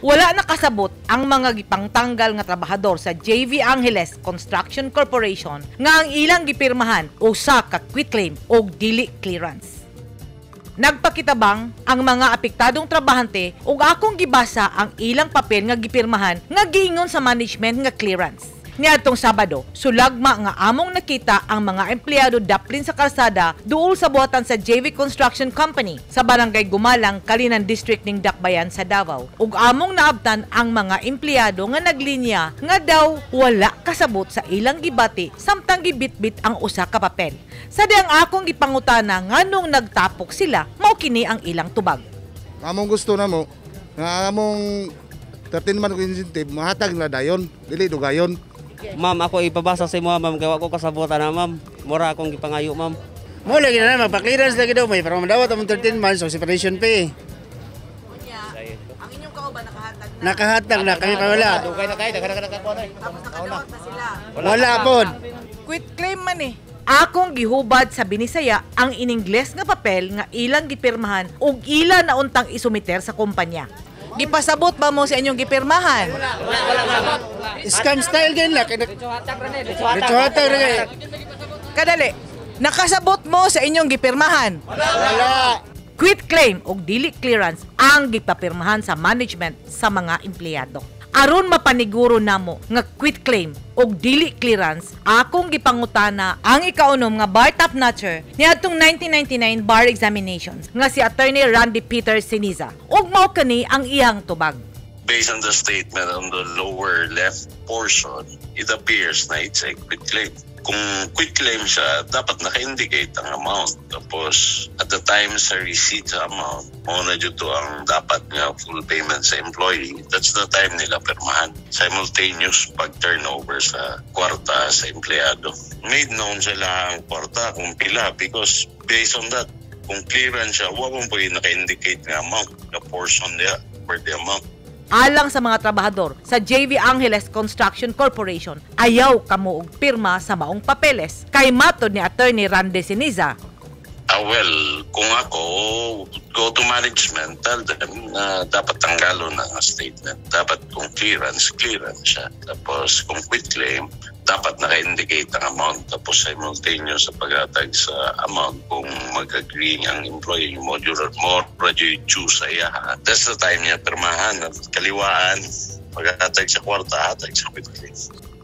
Wala nakasabot ang mga gipangtanggal nga trabahador sa JV Angeles Construction Corporation nga ang ilang gipirmahan usa ka quitclaim o dili clearance. Nagpakitabang ang mga apektadong trabahante ug akong gibasa ang ilang papel nga gipirmahan nga giingon sa management nga clearance. Niadtong Sabado, sulagma nga among nakita ang mga empleyado daplin sa kalsada duol sa buhatan sa JV Construction Company sa Barangay Gumalang, Kalinan District ning Dakbayan sa Davao. Ug among naabtan ang mga empleyado nga naglinya nga daw wala kasabot sa ilang gibati samtang gibitbit ang usa ka papel. Sa diyang akong gipangutana nganong nagtapok sila, mao kini ang ilang tubag. Among gusto namo nga among 13 man incentive mahatag na dayon, dili dugayon. Ma'am, ako ipabasa sa imo, ma'am, kaya ko kasabutan na, ma'am. Mura akong ipangayo, ma'am. Mo lagi na magpa-clearance lagi daw may para madawat ang 13 months of separation pay. Ang inyong kauban nakahatag na. Nakahatag na kami pa wala. Dugay na kayo, Tapos nakadawat na sila. Wala pod. Quit claim man eh. Akong gihubad sa Binisaya ang iningles nga papel nga ilang gipirmahan ug ila na untang isumiter sa kumpanya. Gipasabot ba mo sa inyong gipirmahan? Scam style din la. Richuhatag ra kay. Kadali, nakasabot mo sa inyong gipirmahan? Wala. Quit claim o dili clearance ang gipapirmahan sa management sa mga empleyado. Aron mapaniguro namo nga quit claim o dili clearance, akong gipangutana ang ikaunom nga bar top notcher niadtong 1999 bar examinations nga si Attorney Randy Peter Siniza. Ug mao kani ang iyang tubag. Based on the statement on the lower left portion, it appears na it's a quit claim. Kung quit claim siya, dapat naka-indicate ang amount. Tapos, at the time sa receipt sa amount, muna dito ang dapat nga full payment sa employee. That's the time nila permahan. Simultaneous pag-turnover sa kwarta sa empleyado. Made known sila ang kwarta kung pila because based on that, kung clearance siya, wala mo po yung naka-indicate nga amount, the portion niya for the amount. Alang sa mga trabahador sa JV Angeles Construction Corporation, ayaw kamo og pirma sa maong papeles. Kay matod ni Attorney Randy Siniza. Well, kung ako, go to management, tell them na dapat tanggalo na ang statement. Dapat kung clearance siya. Tapos kung quit claim, dapat naka-indicate ang amount. Tapos simultaneous sa pag-atag sa amount kung mag-agree ang employee modular more choose sa iya. That's the time niya permahan at kaliwaan. Pag-atag sa kwarta, atag sa quit claim.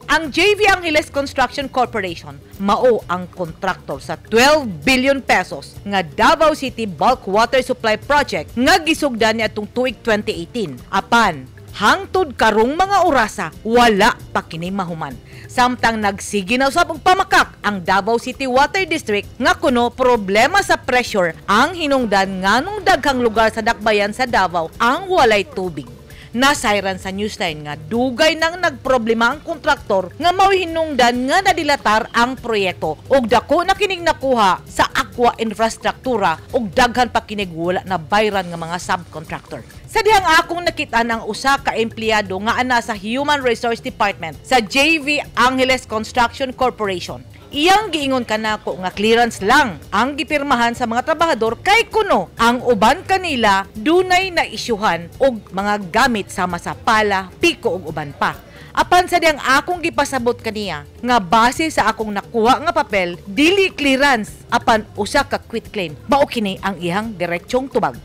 Ang JV Angeles Construction Corporation mao ang kontraktor sa 12 billion pesos nga Davao City Bulk Water Supply Project nga gisugdan niadtong tuig 2018. Apan hangtod karong mga orasa wala pa kini mahuman. Samtang nagsige na usab og pamakak ang Davao City Water District nga kuno problema sa pressure ang hinungdan nganong daghang lugar sa dakbayan sa Davao ang walay tubig. Nasayran sa Newsline nga dugay nang nagproblema ang kontraktor nga mawhinungdan nga nadilatar ang proyekto ug dako na kining nakuha sa aqua infrastruktura ug daghan pa kinig wala na bayran nga mga subcontractor. Sa dihang akong nakita ng usa ka empleyado nga ana sa Human Resource Department sa JV Angeles Construction Corporation. Iyang giingon kanako nga clearance lang ang gipirmahan sa mga trabahador kay kuno ang uban kanila dunay na isyuhan og mga gamit sama sa pala, piko ug uban pa. Apan sa diyang akong gipasabot kaniya nga base sa akong nakuha nga papel, dili clearance apan usa ka quit claim. Mao kini ang iyang diretsong tubag.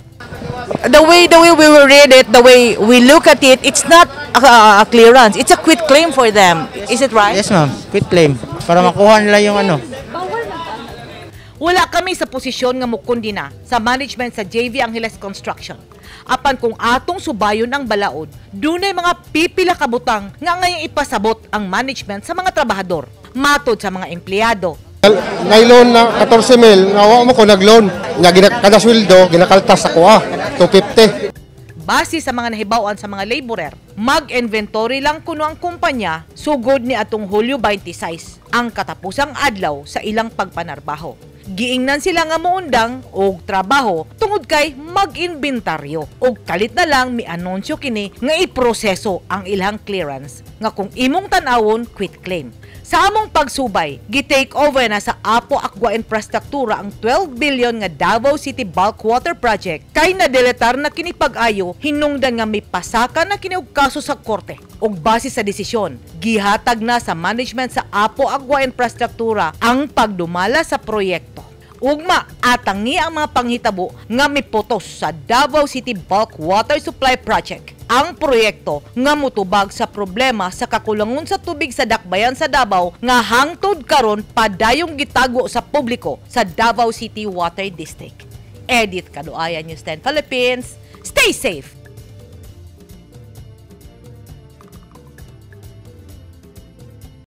The way we will read it, the way we look at it, it's not a clearance. It's a quit claim for them. Is it right? Yes ma'am, quit claim. Para makuha nila yung ano. Wala kami sa posisyon nga mukundina sa management sa JV Angeles Construction. Apan kung atong subayon ang balaod, dunay mga pipila ka butang nga ngayong ipasabot ang management sa mga trabahador, matod sa mga empleyado. Ngayon na 14,000, nawa mo ko nag-loan. Nga kada sweldo, ginakaltas ako 250. Base sa mga nahibawan sa mga laborer, mag-inventory lang kuno ang kumpanya sugod ni atong Hulyo 26 ang katapusang adlaw sa ilang pagpanarbaho. Giingnan sila nga muundang og trabaho tungod tungod kay mag-inventaryo ug kalit na lang mi-anunsyo kini nga iproseso ang ilang clearance nga kung imong tan-awon quit claim. Sa among pagsubay, gi-take over na sa Apo Aqua Infrastruktura ang 12 billion nga Davao City Bulk Water Project kay nadeletar na kini pag-ayo hinungdan nga may pasaka na kini og kaso sa korte. Ug base sa desisyon, gihatag na sa management sa Apo Aqua Infrastruktura ang pagdumala sa proyekto. Ugma, atangi ang mga panghitabo nga mipotos sa Davao City Bulk Water Supply Project. Ang proyekto nga mutubag sa problema sa kakulangon sa tubig sa dakbayan sa Davao nga hangtod karon padayong gitago sa publiko sa Davao City Water District. Edith Kaduayan, News 10 Philippines. Stay safe!